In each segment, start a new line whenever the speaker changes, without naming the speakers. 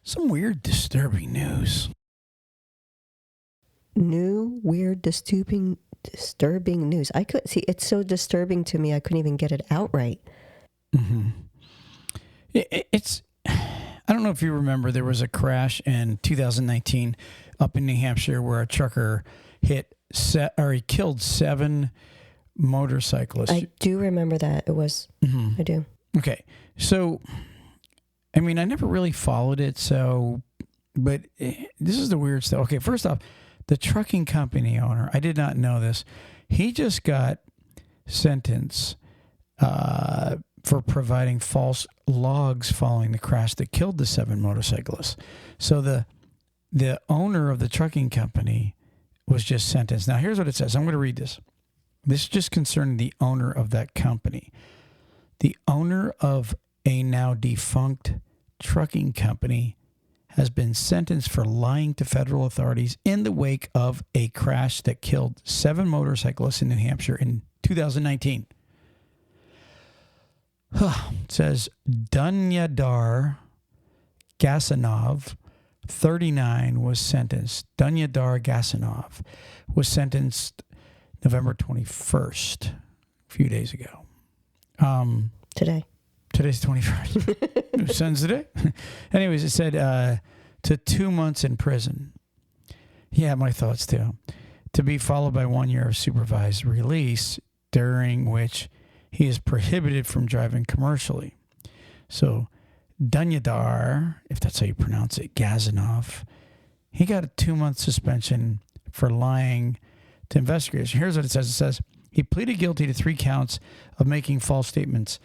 Some weird, disturbing news.
New, weird, disturbing news. I could see it's so disturbing to me. I couldn't even get it out right.
Mm-hmm. It's. I don't know if you remember, there was a crash in 2019 up in New Hampshire where a trucker he killed 7 motorcyclists.
I do remember that. It was. Mm-hmm. I do.
Okay, so I mean, I never really followed it. So, but this is the weird stuff. Okay, first off, the trucking company owner, I did not know this. He just got sentenced for providing false logs following the crash that killed the 7 motorcyclists. So the owner of the trucking company was just sentenced. Now, here's what it says. I'm going to read this. This is just concerning the owner of that company. The owner of a now defunct trucking company has been sentenced for lying to federal authorities in the wake of a crash that killed 7 motorcyclists in New Hampshire in 2019. It says Dunyadar Gasanov, 39, was sentenced. Dunyadar Gasanov was sentenced November 21st, a few days ago.
Today.
Today's 21st. Who sends today? Anyways, it said to 2 months in prison. Yeah, my thoughts too. To be followed by 1 year of supervised release, during which he is prohibited from driving commercially. So Dunyadar, if that's how you pronounce it, Gazanov, he got a 2-month suspension for lying to investigators. Here's what it says. It says he pleaded guilty to 3 counts of making false statements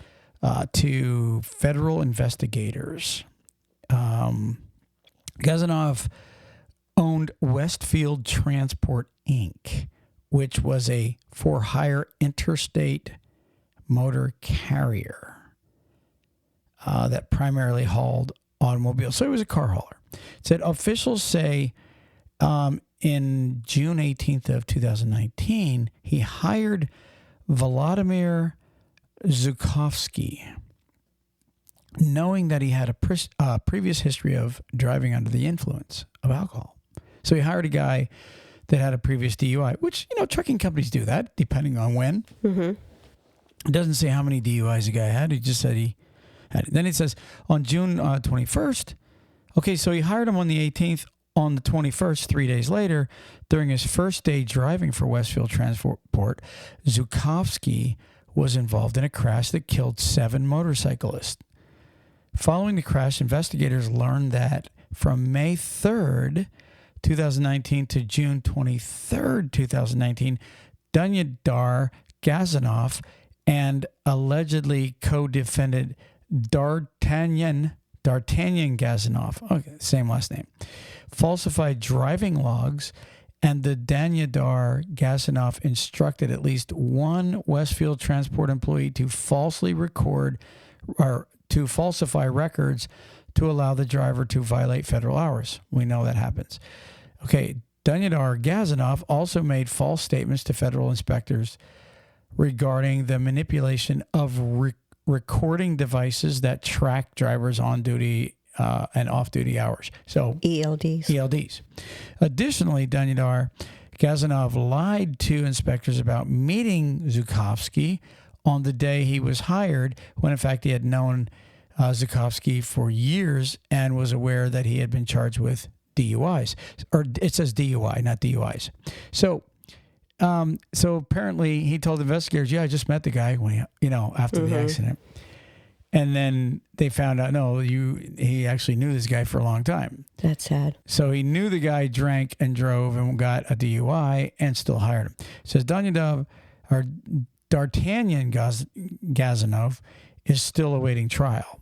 to federal investigators. Gazanov owned Westfield Transport, Inc., which was a for-hire interstate motor carrier that primarily hauled automobiles. So it was a car hauler. It said officials say in June 18th of 2019, he hired Vladimir Zhukovsky, knowing that he had a previous history of driving under the influence of alcohol. So he hired a guy that had a previous DUI, which, trucking companies do that, depending on when.
Mm-hmm.
It doesn't say how many DUIs the guy had. He just said he had it. Then it says on June 21st. Okay, so he hired him on the 18th. On the 21st, 3 days later, during his first day driving for Westfield Transport, Zhukovsky was involved in a crash that killed 7 motorcyclists. Following the crash, investigators learned that from May 3rd, 2019 to June 23rd, 2019, Dunyadar Gazanov and allegedly co-defendant D'Artagnan Gazanov, okay, same last name, falsified driving logs, and the Dunyadar Gazanov instructed at least one Westfield Transport employee to falsely record or to falsify records to allow the driver to violate federal hours. We know that happens. Okay, Dunyadar Gazanov also made false statements to federal inspectors regarding the manipulation of recording devices that track drivers on duty and off-duty hours. So ELDs. Additionally, Dunyadar Gazanov lied to inspectors about meeting Zhukovsky on the day he was hired, when in fact he had known Zhukovsky for years and was aware that he had been charged with DUIs. Or it says DUI, not DUIs. So apparently he told investigators, I just met the guy when after the accident. And then they found out, he actually knew this guy for a long time.
That's sad.
So he knew the guy drank and drove and got a DUI and still hired him. It says Dunyadar or D'Artagnan Gazanov is still awaiting trial.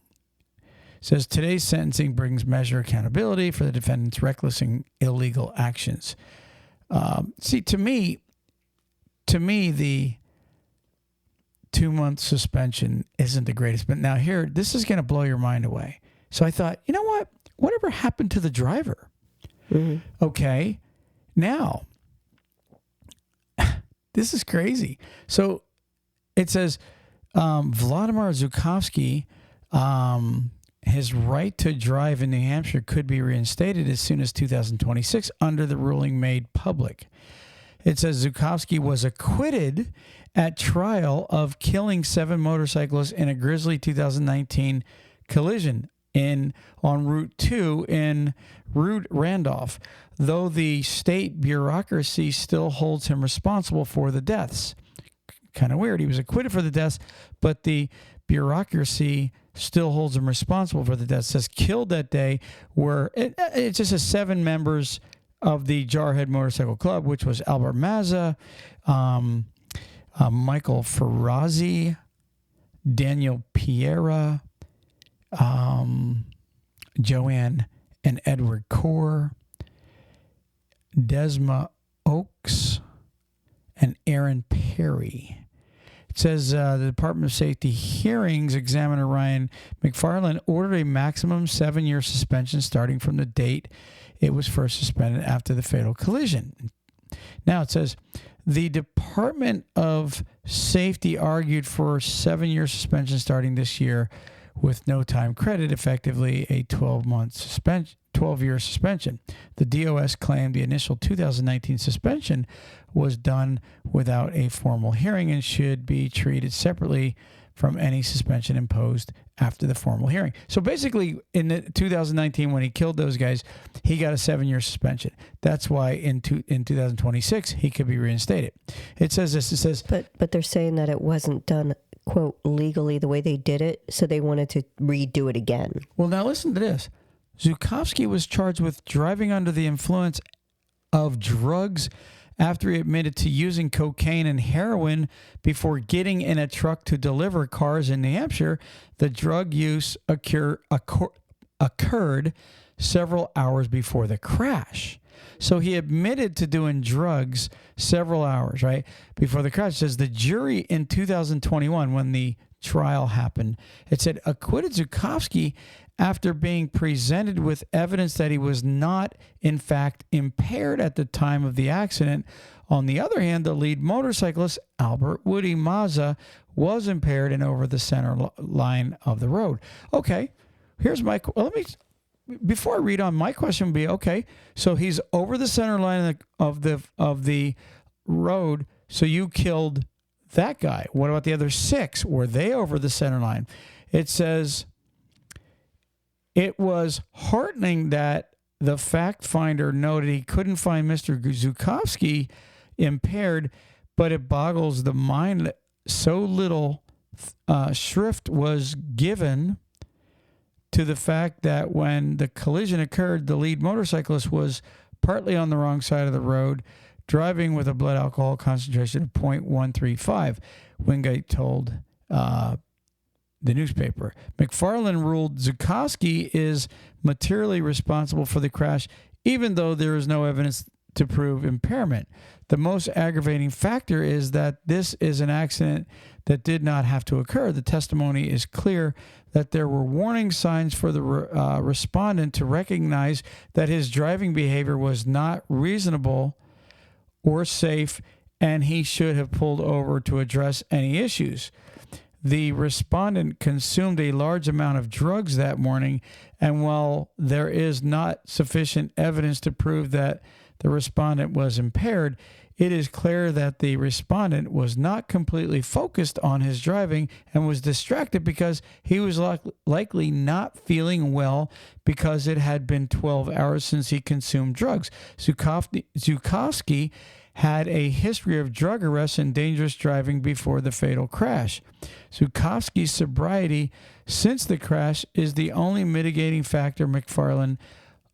It says today's sentencing brings measure accountability for the defendant's reckless and illegal actions. See, to me, the 2-month suspension isn't the greatest. But now here, this is going to blow your mind away. So I thought, you know what? Whatever happened to the driver? Mm-hmm. Okay. Now, this is crazy. So it says Vladimir Zhukovsky his right to drive in New Hampshire could be reinstated as soon as 2026 under the ruling made public. It says Zukowski was acquitted at trial of killing 7 motorcyclists in a grisly 2019 collision on Route 2 in Randolph, though the state bureaucracy still holds him responsible for the deaths. Kind of weird. He was acquitted for the deaths, but the bureaucracy still holds him responsible for the deaths. It says killed that day were, it just says 7 members of the Jarhead Motorcycle Club, which was Albert Mazza, Michael Ferrazzi, Daniel Piera, Joanne and Edward Core, Desma Oaks, and Aaron Perry. It says the Department of Safety Hearings Examiner Ryan McFarland ordered a maximum 7-year suspension starting from the date it was first suspended after the fatal collision. Now it says the Department of Safety argued for 7-year suspension starting this year with no time credit, effectively a 12-year suspension. The DOS claimed the initial 2019 suspension was done without a formal hearing and should be treated separately from any suspension imposed after the formal hearing. So basically, in 2019, when he killed those guys, he got a 7-year suspension. That's why in 2026, he could be reinstated. It says this, it says...
But they're saying that it wasn't done, quote, legally the way they did it, so they wanted to redo it again.
Well, now listen to this. Zukowski was charged with driving under the influence of drugs after he admitted to using cocaine and heroin before getting in a truck to deliver cars in New Hampshire. The drug use occurred several hours before the crash. So he admitted to doing drugs several hours, right, before the crash. It says the jury in 2021, when the trial happened, it said acquitted Zukowski after being presented with evidence that he was not, in fact, impaired at the time of the accident. On the other hand, the lead motorcyclist, Albert Woody Mazza, was impaired and over the center line of the road. Okay, here's my... Before I read on, my question would be, okay, so he's over the center line of the road, so you killed that guy. What about the other 6? Were they over the center line? It says... It was heartening that the fact finder noted he couldn't find Mr. Zukowski impaired, but it boggles the mind that so little shrift was given to the fact that when the collision occurred, the lead motorcyclist was partly on the wrong side of the road, driving with a blood alcohol concentration of 0.135. Wingate told the newspaper. McFarland ruled Zukowski is materially responsible for the crash, even though there is no evidence to prove impairment. The most aggravating factor is that this is an accident that did not have to occur. The testimony is clear that there were warning signs for the respondent to recognize that his driving behavior was not reasonable or safe, and he should have pulled over to address any issues. The respondent consumed a large amount of drugs that morning, and while there is not sufficient evidence to prove that the respondent was impaired, it is clear that the respondent was not completely focused on his driving and was distracted because he was likely not feeling well because it had been 12 hours since he consumed drugs. Zukowski had a history of drug arrests and dangerous driving before the fatal crash. Zukowski's sobriety since the crash is the only mitigating factor McFarland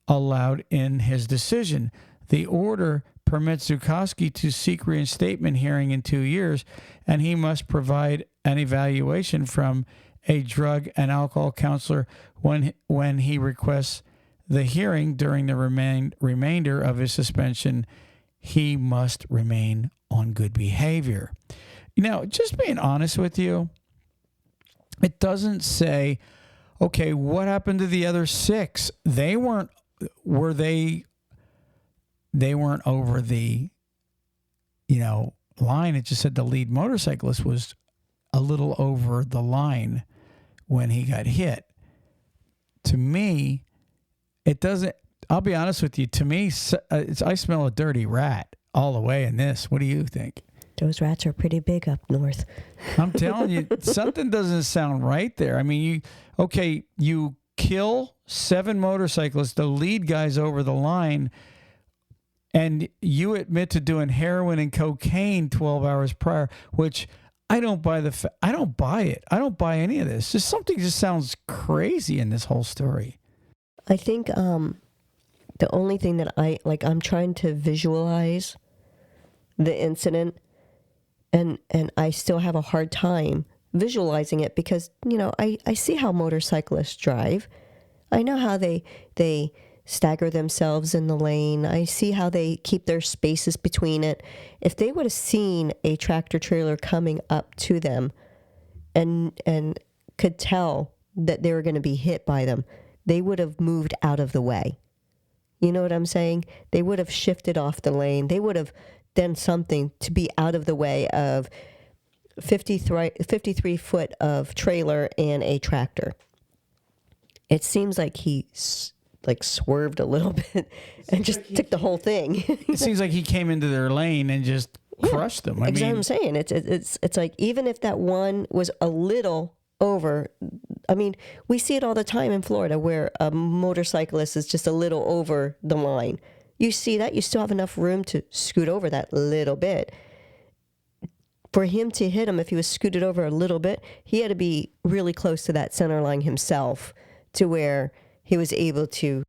allowed in his decision. The order permits Zukowski to seek reinstatement hearing in 2 years, and he must provide an evaluation from a drug and alcohol counselor when he requests the hearing. During the remainder of his suspension, he must remain on good behavior. Now, just being honest with you, it doesn't say, okay, what happened to the other 6? They weren't over the, line. It just said the lead motorcyclist was a little over the line when he got hit. to me, it doesn't. I'll be honest with you. To me, I smell a dirty rat all the way in this. What do you think?
Those rats are pretty big up north.
I'm telling you, something doesn't sound right there. I mean, you kill 7 motorcyclists, the lead guys over the line, and you admit to doing heroin and cocaine 12 hours prior, which I don't buy I don't buy it. I don't buy any of this. Just something just sounds crazy in this whole story.
I think the only thing that I'm trying to visualize the incident, and I still have a hard time visualizing it because, I see how motorcyclists drive. I know how they stagger themselves in the lane. I see how they keep their spaces between it. If they would have seen a tractor trailer coming up to them and could tell that they were going to be hit by them, they would have moved out of the way. You know what I'm saying? They would have shifted off the lane. They would have done something to be out of the way of 53 foot of trailer and a tractor. It seems like he swerved a little bit and just took the whole thing.
It seems like he came into their lane and just crushed them.
Exactly what I'm saying. It's like, even if that one was a little over, I mean, we see it all the time in Florida where a motorcyclist is just a little over the line. You see that, you still have enough room to scoot over that little bit. For him to hit him, if he was scooted over a little bit, he had to be really close to that center line himself to where he was able to.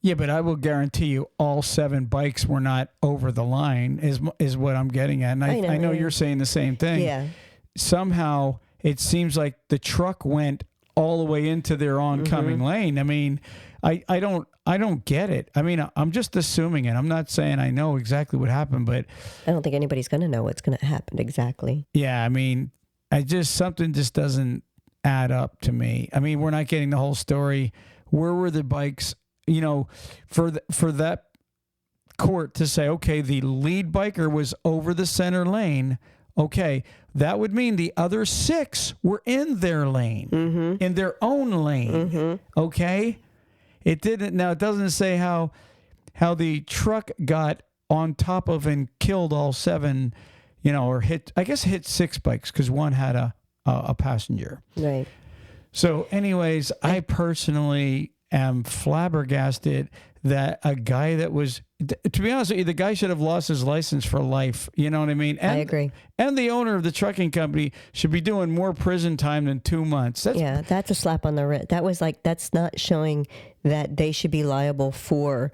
Yeah, but I will guarantee you all 7 bikes were not over the line is what I'm getting at. And I know you're saying the same thing.
Yeah.
Somehow it seems like the truck went all the way into their oncoming lane. I mean, I don't get it. I mean, I'm just assuming it. I'm not saying I know exactly what happened, but
I don't think anybody's going to know what's going to happen exactly.
Yeah, I mean, something just doesn't add up to me. I mean, we're not getting the whole story. Where were the bikes? For that court to say, okay, the lead biker was over the center lane. Okay, that would mean the other 6 were in their lane, in their own lane. Okay, it didn't. Now it doesn't say how the truck got on top of and killed all 7, or hit 6 bikes because one had a passenger.
Right.
So, anyways, I personally am flabbergasted that a guy that was, to be honest with you, the guy should have lost his license for life. You know what I mean? And,
I agree.
And the owner of the trucking company should be doing more prison time than 2 months.
That's a slap on the wrist. That's not showing that they should be liable for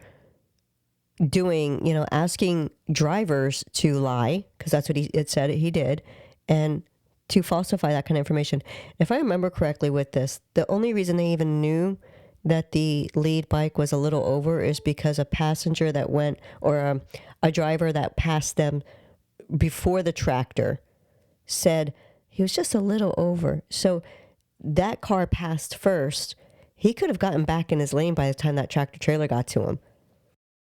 doing, asking drivers to lie, because that's what it said he did, and to falsify that kind of information. If I remember correctly with this, the only reason they even knew that the lead bike was a little over is because a passenger that went, or a driver that passed them before the tractor said he was just a little over. So that car passed first. He could have gotten back in his lane by the time that tractor trailer got to him.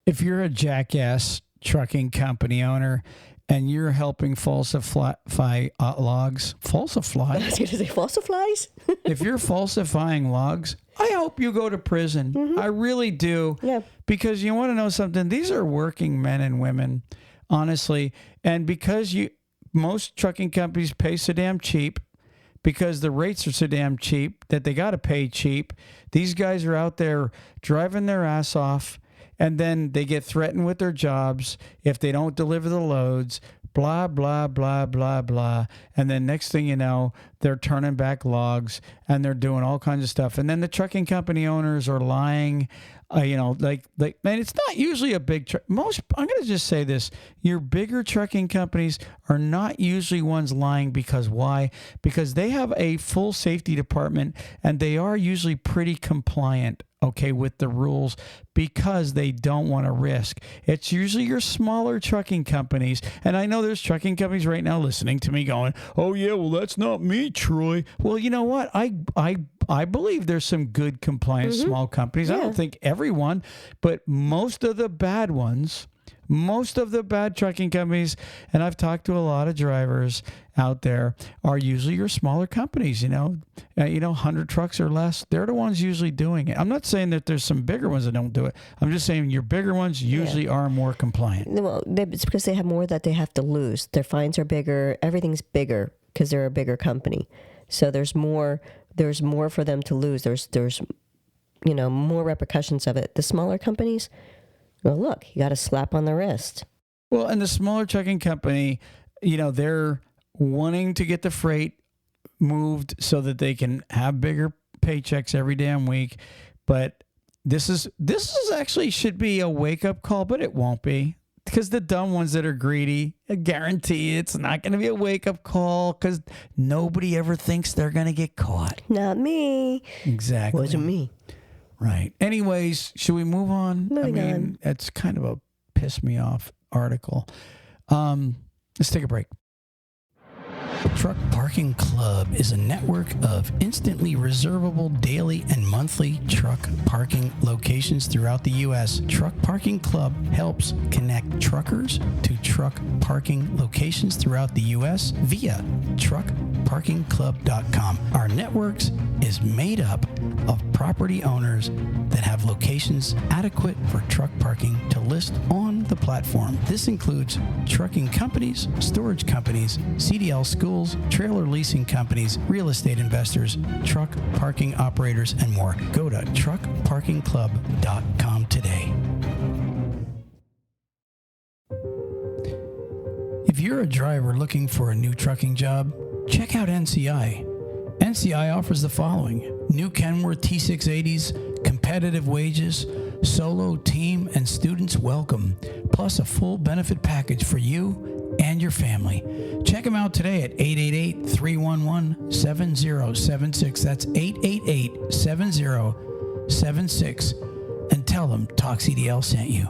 If you're a jackass trucking company owner and you're helping falsify logs, falsify?
I was going to say falsifies.
If you're falsifying logs, I hope you go to prison. I really do.
Yeah.
Because you want to know something? These are working men and women, honestly. And because most trucking companies pay so damn cheap, because the rates are so damn cheap that they got to pay cheap, these guys are out there driving their ass off. And then they get threatened with their jobs if they don't deliver the loads, blah, blah, blah, blah, blah. And then next thing you know, they're turning back logs and they're doing all kinds of stuff. And then the trucking company owners are lying, man, it's not usually a big I'm going to just say this. Your bigger trucking companies are not usually ones lying because why? Because they have a full safety department and they are usually pretty compliant, okay, with the rules because they don't want to risk. It's usually your smaller trucking companies. And I know there's trucking companies right now listening to me going, oh yeah, well, that's not me, Troy. Well, you know what? I believe there's some good compliant small companies. I don't think everyone, but most of the bad ones, Most of the bad trucking companies, and I've talked to a lot of drivers out there, are usually your smaller companies, 100 trucks or less. They're the ones usually doing it. I'm not saying that there's some bigger ones that don't do it. I'm just saying your bigger ones usually are more compliant.
Well, it's because they have more that they have to lose. Their fines are bigger. Everything's bigger because they're a bigger company. So there's more for them to lose. There's more repercussions of it. The smaller companies, well, look, you got a slap on the wrist.
Well, and the smaller trucking company, they're wanting to get the freight moved so that they can have bigger paychecks every damn week. But this is actually should be a wake-up call, but it won't be. Because the dumb ones that are greedy, I guarantee it's not going to be a wake-up call because nobody ever thinks they're going to get caught.
Not me.
Exactly.
Wasn't me.
Right. Anyways, should we move on?
Moving on.
It's kind of a piss me off article. Let's take a break. Truck Parking Club is a network of instantly reservable daily and monthly truck parking locations throughout the U.S. Truck Parking Club helps connect truckers to truck parking locations throughout the U.S. via truckparkingclub.com. Our networks is made up of property owners that have locations adequate for truck parking to list on the platform. This includes trucking companies, storage companies, CDL schools, trailer leasing companies, real estate investors, truck parking operators, and more. Go to truckparkingclub.com today. If you're a driver looking for a new trucking job, check out NCI. NCI offers the following: new Kenworth T680s, competitive wages, solo, team, and students welcome, plus a full benefit package for you and your family. Check them out today at 888-311-7076. That's 888-7076. And tell them Talk CDL sent you.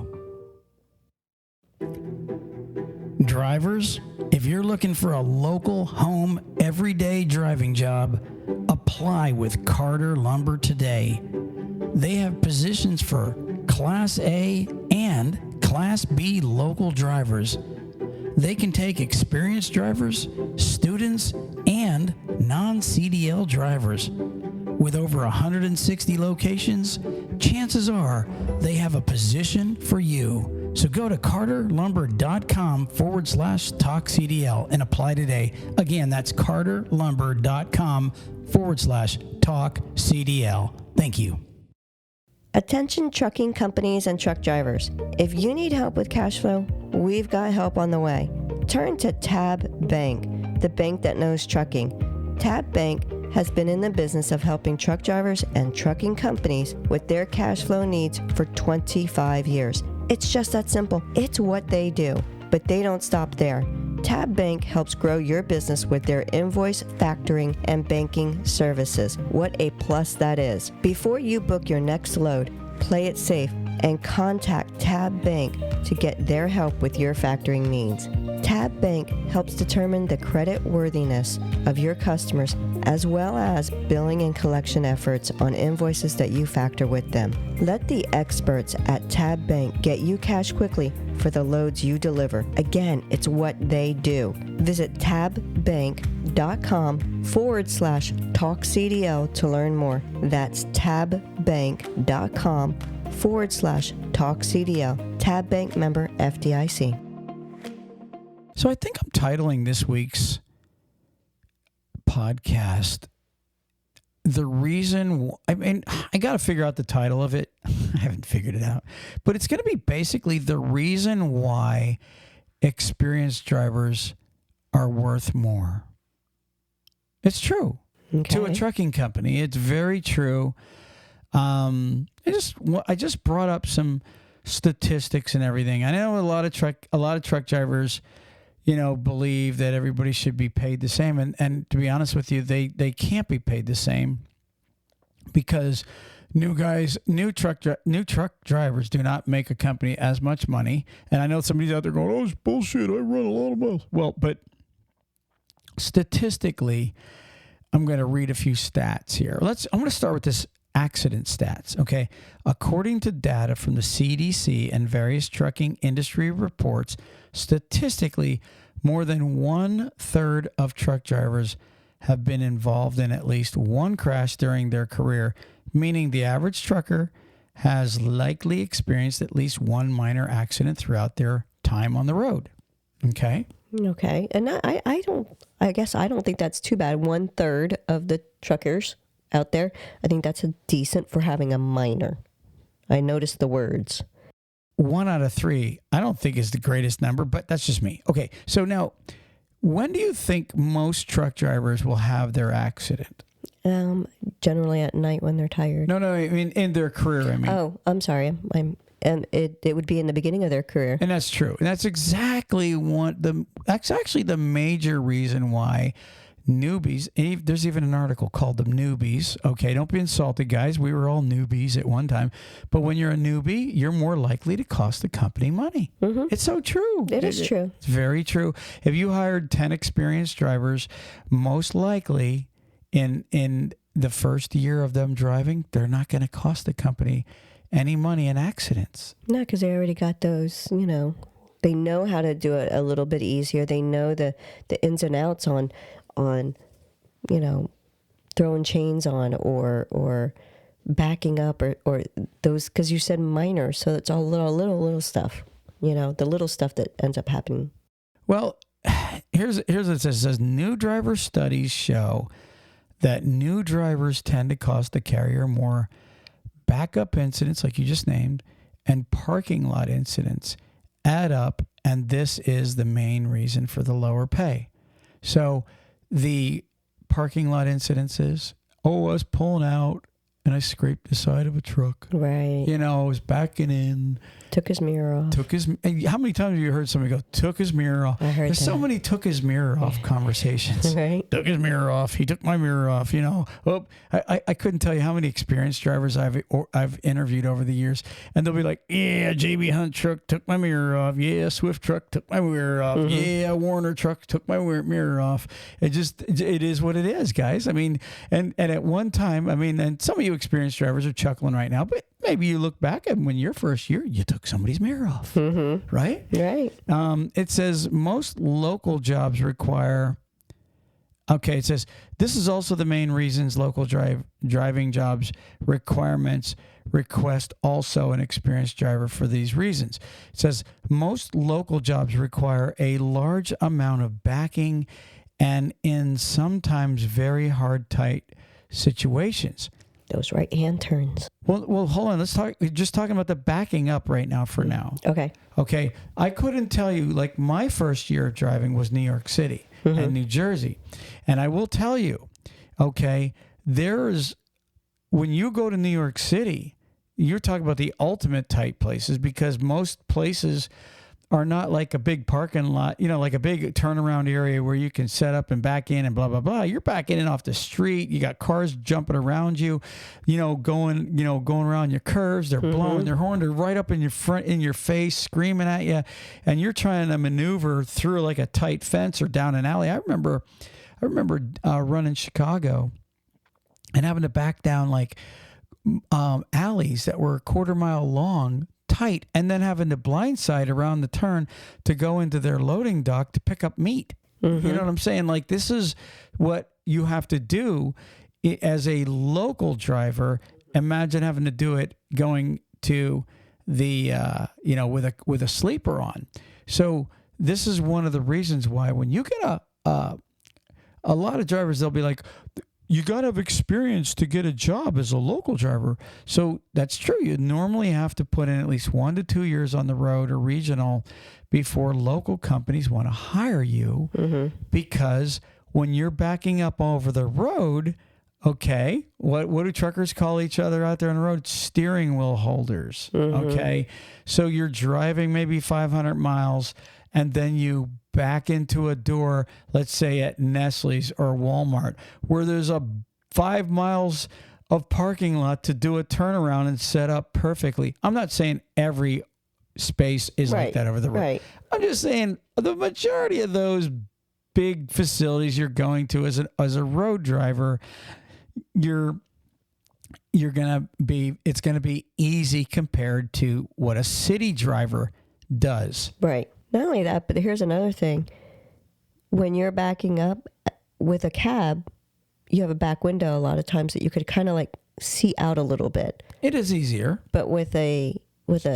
Drivers, if you're looking for a local, home, everyday driving job, apply with Carter Lumber today. They have positions for Class A and Class B local drivers. They can take experienced drivers, students, and non-CDL drivers. With over 160 locations, chances are they have a position for you. So go to carterlumber.com/talkcdl and apply today. Again, that's carterlumber.com/talkcdl. Thank you.
Attention trucking companies and truck drivers. If you need help with cash flow, we've got help on the way. Turn to Tab Bank, the bank that knows trucking. Tab Bank has been in the business of helping truck drivers and trucking companies with their cash flow needs for 25 years. It's just that simple. It's what they do, but they don't stop there. Tab Bank helps grow your business with their invoice, factoring, and banking services. What a plus that is. Before you book your next load, play it safe and contact Tab Bank to get their help with your factoring needs. Tab Bank helps determine the credit worthiness of your customers as well as billing and collection efforts on invoices that you factor with them. Let the experts at Tab Bank get you cash quickly for the loads you deliver. Again, it's what they do. Visit tabbank.com/talkcdl to learn more. That's tabbank.com/talkcdl. Tab Bank member FDIC.
So I think I'm titling this week's podcast the reason. I got to figure out the title of it. I haven't figured it out, but it's going to be basically the reason why experienced drivers are worth more. It's true.
Okay.
To a trucking company. It's very true. I just brought up some statistics and everything. I know a lot of truck drivers, believe that everybody should be paid the same. And to be honest with you, they can't be paid the same because new truck drivers do not make a company as much money. And I know somebody's out there going, "Oh, it's bullshit. I run a lot of miles." Well, but statistically, I'm going to read a few stats here. I'm going to start with this accident stats. Okay. According to data from the CDC and various trucking industry reports, statistically, more than 1/3 of truck drivers have been involved in at least one crash during their career, meaning the average trucker has likely experienced at least one minor accident throughout their time on the road. Okay.
Okay. And I guess I don't think that's too bad. 1/3 of the truckers out there, I think that's decent for having a minor. I noticed the words.
1 out of 3, I don't think is the greatest number, but that's just me. Okay. So now, when do you think most truck drivers will have their accident?
Generally at night when they're tired.
No, I mean, in their career, I mean.
Oh, I'm sorry. It would be in the beginning of their career.
And that's true. And that's exactly that's actually the major reason why newbies, there's even an article called The Newbies. Okay, don't be insulted, guys. We were all newbies at one time. But when you're a newbie, you're more likely to cost the company money.
Mm-hmm.
It's so true.
It is true.
It's very true. If you hired 10 experienced drivers, most likely in the first year of them driving, they're not going to cost the company any money in accidents.
No, because they already got those, they know how to do it a little bit easier. They know the ins and outs on throwing chains on or backing up or those, because you said minor, so it's all little stuff, the little stuff that ends up happening.
Well, here's what it says. It says new driver studies show that new drivers tend to cost the carrier more backup incidents, like you just named, and parking lot incidents add up, and this is the main reason for the lower pay. So the parking lot incidences, I was pulling out and I scraped the side of a truck.
Right.
I was backing in.
Took his mirror off.
How many times have you heard somebody go, took his mirror off?
I heard
There's so many took his mirror off conversations.
Right.
Took his mirror off. He took my mirror off, Oh, I couldn't tell you how many experienced drivers I've interviewed over the years. And they'll be like, yeah, JB Hunt truck took my mirror off. Yeah, Swift truck took my mirror off. Mm-hmm. Yeah, Warner truck took my mirror off. It is what it is, guys. I mean, and at one time, and some of you experienced drivers are chuckling right now, but maybe you look back at when your first year, you took somebody's mirror off,
mm-hmm.
right?
Right.
It says most local jobs require. Okay, it says this is also the main reasons local driving jobs requirements request also an experienced driver for these reasons. It says most local jobs require a large amount of backing and in sometimes very hard, tight situations.
Those right-hand turns.
Well, hold on. Let's talk. We're just talking about the backing up right now for now.
Okay.
I couldn't tell you, like my first year of driving was New York City mm-hmm. and New Jersey. And I will tell you, when you go to New York City, you're talking about the ultimate tight places because most places are not like a big parking lot, like a big turnaround area where you can set up and back in and blah, blah, blah. You're backing in off the street. You got cars jumping around you, going around your curves. They're blowing their horn. They're right up in your face, screaming at you. And you're trying to maneuver through like a tight fence or down an alley. I remember running Chicago and having to back down like alleys that were a quarter mile long, tight, and then having to blindside around the turn to go into their loading dock to pick up meat. Mm-hmm. You know what I'm saying? Like this is what you have to do as a local driver. Imagine having to do it going to the with a sleeper on. So this is one of the reasons why when you get a lot of drivers, they'll be like, you got to have experience to get a job as a local driver. So that's true. You normally have to put in at least 1 to 2 years on the road or regional before local companies want to hire you mm-hmm. because when you're backing up over the road, okay, what do truckers call each other out there on the road? Steering wheel holders. Mm-hmm. Okay. So you're driving maybe 500 miles and then you back into a door, let's say at Nestle's or Walmart, where there's a 5 miles of parking lot to do a turnaround and set up perfectly. I'm not saying every space is like that over the road. Right. I'm just saying the majority of those big facilities you're going to as a road driver, you're it's gonna be easy compared to what a city driver does.
Right. Not only that, but here's another thing. When you're backing up with a cab, you have a back window a lot of times that you could kind of like see out a little bit.
It is easier.
But with a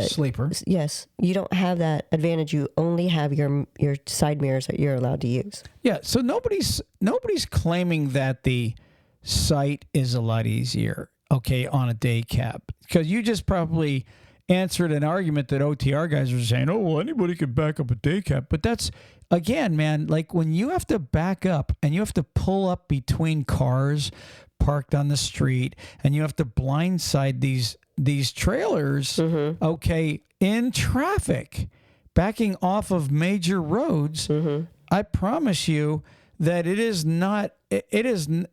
Sleeper.
yes, you don't have that advantage. You only have your side mirrors that you're allowed to use.
Yeah, so nobody's claiming that the sight is a lot easier, okay, on a day cab. Because you just probably answered an argument that OTR guys are saying, oh, well, anybody could back up a day cab. But that's, again, man, like when you have to back up and you have to pull up between cars parked on the street and you have to blindside these trailers, okay, in traffic, backing off of major roads, I promise you that it is, in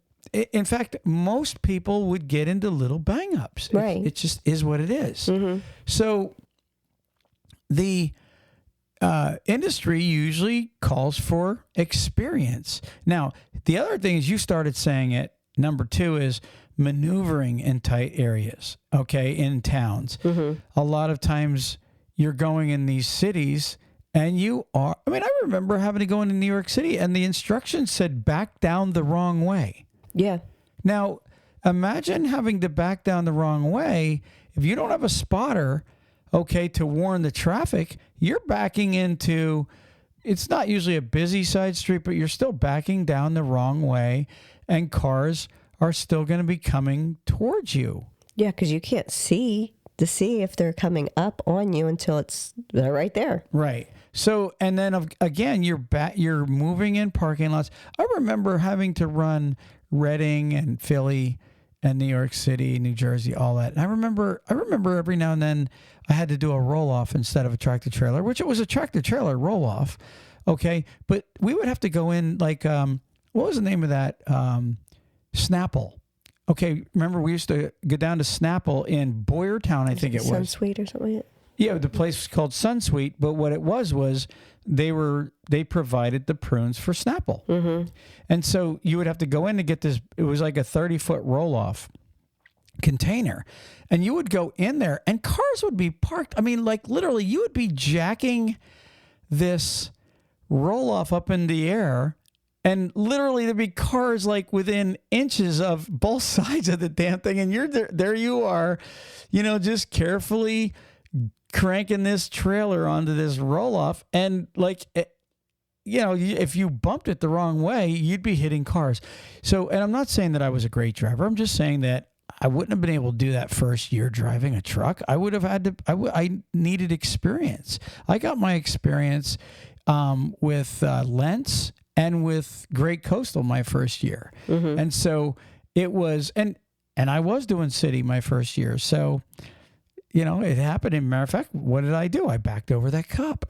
fact, most people would get into little bang-ups.
Right.
It just is what it is. So the industry usually calls for experience. Now, the other thing is you started saying it, number 2 is maneuvering in tight areas, okay, in towns. A lot of times you're going in these cities and I remember having to go into New York City and the instructions said back down the wrong way.
Yeah.
Now, imagine having to back down the wrong way. If you don't have a spotter, okay, to warn the traffic, you're backing into, it's not usually a busy side street, but you're still backing down the wrong way and cars are still going to be coming towards you.
Yeah, because you can't see if they're coming up on you until they're right there.
Right. So, and then again, you're moving in parking lots. I remember having to run Reading and Philly and New York City, New Jersey, all that. And I remember every now and then I had to do a roll-off instead of a tractor trailer, which it was a tractor trailer roll-off. Okay. But we would have to go in like, what was the name of that? Snapple. Okay, remember we used to go down to Snapple in Boyertown, I think it was.
Sunsweet or something like that?
Yeah, the place was called Sunsweet, but what it was they provided the prunes for Snapple. And so you would have to go in to get this, it was like a 30-foot roll-off container. And you would go in there and cars would be parked. I mean, like literally you would be jacking this roll-off up in the air. And literally there'd be cars like within inches of both sides of the damn thing. And you're there you are, just carefully cranking this trailer onto this roll-off. And like, if you bumped it the wrong way, you'd be hitting cars. So, and I'm not saying that I was a great driver. I'm just saying that I wouldn't have been able to do that first year driving a truck. I would have had to, I needed experience. I got my experience with Lentz and with Great Coastal my first year. And so it was, and I was doing city my first year. So, it happened. As a matter of fact, what did I do? I backed over that cop,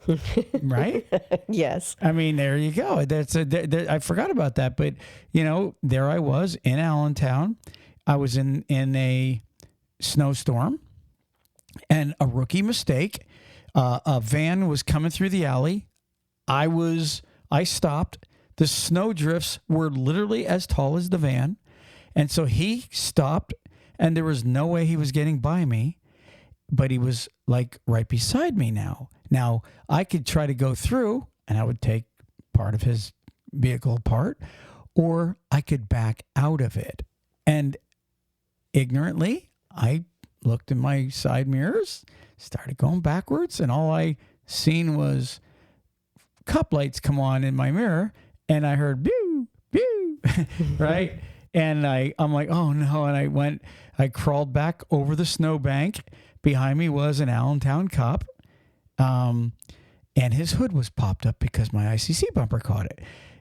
right?
Yes.
I mean, there you go. I forgot about that. But, there I was in Allentown. I was in a snowstorm and a rookie mistake. A van was coming through the alley. I stopped. The snow drifts were literally as tall as the van. And so he stopped and there was no way he was getting by me, but he was like right beside me now. Now I could try to go through and I would take part of his vehicle apart, or I could back out of it. And ignorantly, I looked in my side mirrors, started going backwards, and all I seen was cup lights come on in my mirror. And I heard, pew, pew, right? And I'm like, oh no. And I crawled back over the snowbank. Behind me was an Allentown cop. And his hood was popped up because my ICC bumper caught it.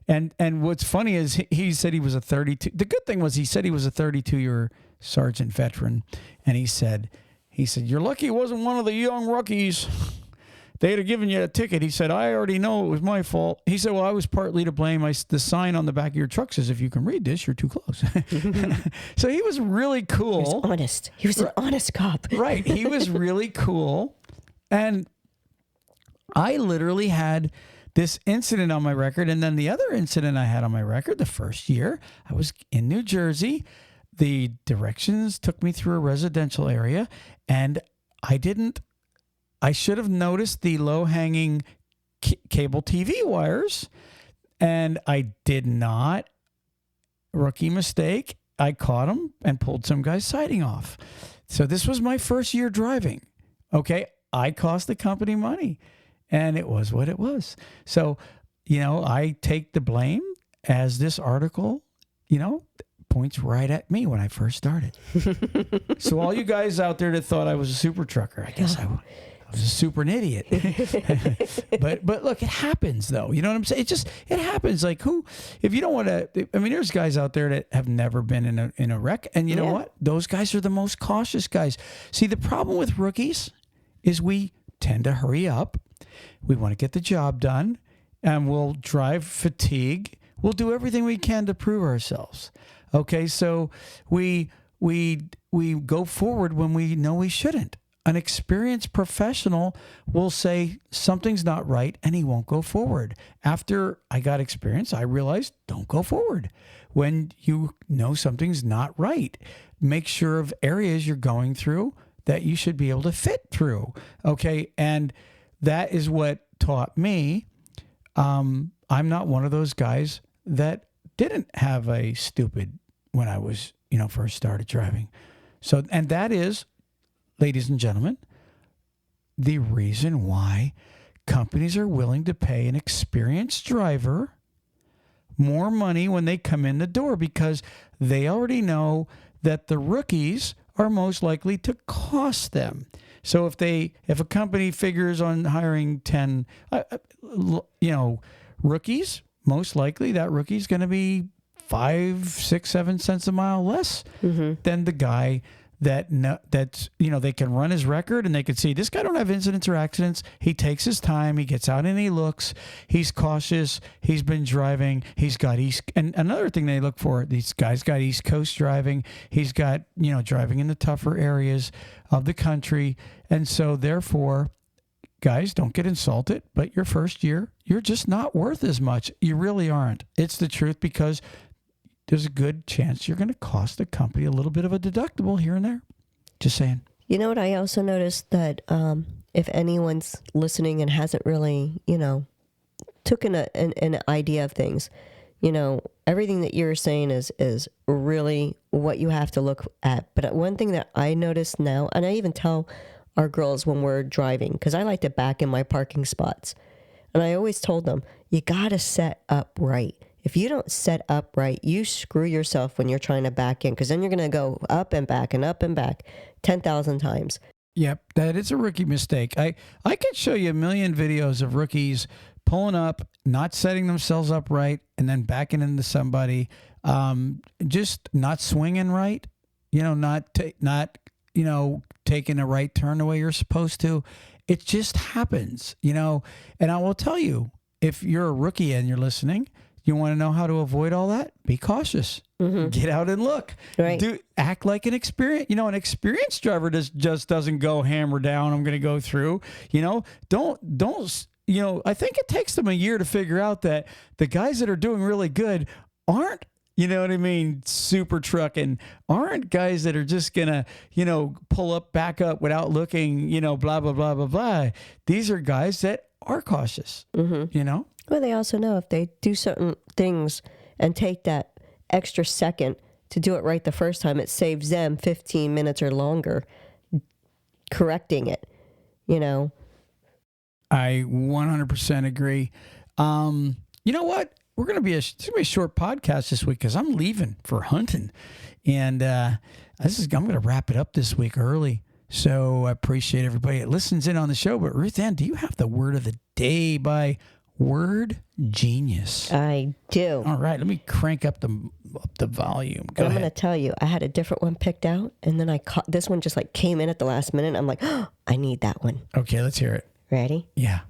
And what's funny is he said he was a 32. The good thing was he said he was a 32-year sergeant veteran. And he said, you're lucky it wasn't one of the young rookies. They'd have given you a ticket. He said, I already know it was my fault. He said, well, I was partly to blame. The sign on the back of your truck says, if you can read this, you're too close. So he was really cool.
He was honest. He was an honest cop.
Right. He was really cool. And I literally had this incident on my record. And then the other incident I had on my record, the first year, I was in New Jersey. the directions took me through a residential area, and I should have noticed the low-hanging cable TV wires, and I did not. Rookie mistake. I caught him and pulled some guy's siding off. So this was my first year driving. Okay, I cost the company money, and it was what it was. So, I take the blame, as this article, points right at me when I first started. So all you guys out there that thought I was a super trucker, I guess I was a super idiot. but look, it happens though. You know what I'm saying? It happens. Like if you don't want to, there's guys out there that have never been in a wreck. And you know what? Those guys are the most cautious guys. See, the problem with rookies is we tend to hurry up. We want to get the job done, and we'll drive fatigue. We'll do everything we can to prove ourselves. Okay. So we go forward when we know we shouldn't. An experienced professional will say something's not right, and he won't go forward. After I got experience, I realized don't go forward. When you know something's not right, make sure of areas you're going through that you should be able to fit through. Okay. And that is what taught me. I'm not one of those guys that didn't have a stupid when I was, first started driving. So, and that is, ladies and gentlemen, the reason why companies are willing to pay an experienced driver more money when they come in the door, because they already know that the rookies are most likely to cost them. So if a company figures on hiring 10, rookies, most likely that rookie's going to be 5, 6, 7 cents a mile less than the guy that's they can run his record, and they can see this guy don't have incidents or accidents. He takes his time. He gets out and he looks. He's cautious. He's been driving. He's got and another thing they look for, these guys got East Coast driving. He's got, driving in the tougher areas of the country. And so therefore, guys, don't get insulted, but your first year, you're just not worth as much. You really aren't. It's the truth, because there's a good chance you're going to cost the company a little bit of a deductible here and there. Just saying. You
know what? I also noticed that if anyone's listening and hasn't really, took an idea of things, everything that you're saying is really what you have to look at. But one thing that I notice now, and I even tell our girls when we're driving, because I like to back in my parking spots, and I always told them, you got to set up right. If you don't set up right, you screw yourself when you're trying to back in, because then you're going to go up and back 10,000 times. Yep, that is a rookie mistake. I could show you a million videos of rookies pulling up, not setting themselves up right, and then backing into somebody, just not swinging right, not taking a right turn the way you're supposed to. It just happens, and I will tell you, if you're a rookie and you're listening, you want to know how to avoid all that? Be cautious. Get out and look. Right. Act like an experienced. An experienced driver just doesn't go hammer down. I'm going to go through. Don't. I think it takes them a year to figure out that the guys that are doing really good aren't. Super trucking, aren't guys that are just gonna, pull up, back up without looking, blah blah blah blah blah. These are guys that are cautious. Well, they also know if they do certain things and take that extra second to do it right the first time, it saves them 15 minutes or longer correcting it, I 100% agree. You know what? We're going to be a short podcast this week because I'm leaving for hunting. And I'm going to wrap it up this week early. So I appreciate everybody that listens in on the show. But Ruth Ann, do you have the word of the day by Word Genius? I do.
All right, let me crank up the volume.
I'm going to tell you, I had a different one picked out, and then I caught this one just came in at the last minute. I'm like, oh, I need that one.
Okay, let's hear it.
Ready?
Yeah.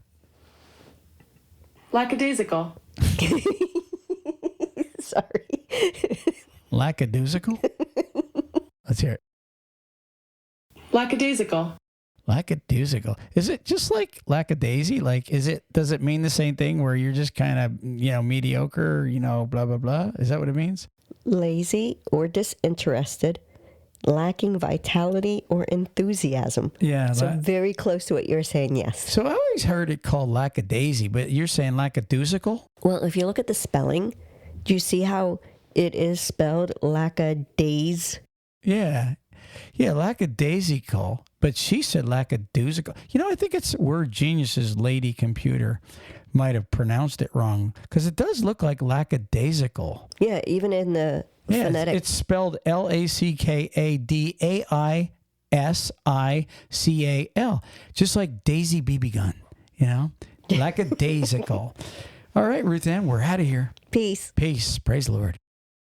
Lackadaisical.
Sorry.
Lackadaisical? Let's hear it.
Lackadaisical.
Lackadaisical. Is it just like lackadaisy? Does it mean the same thing where you're just kind of, mediocre, blah, blah, blah? Is that what it means?
lazy or disinterested, lacking vitality or enthusiasm.
Yeah.
So very close to what you're saying, yes.
So I always heard it called lackadaisy, but you're saying lackadaisical?
Well, if you look at the spelling, do you see how it is spelled lackadays?
Yeah. Yeah, lackadaisical. But she said lackadaisical. I think it's Word Genius's lady computer might have pronounced it wrong because it does look like lackadaisical.
Yeah, even in the phonetic.
It's spelled Lackadaisical, just like Daisy BB gun, lackadaisical. All right, Ruth Ann, we're out of here.
Peace.
Peace. Praise the Lord.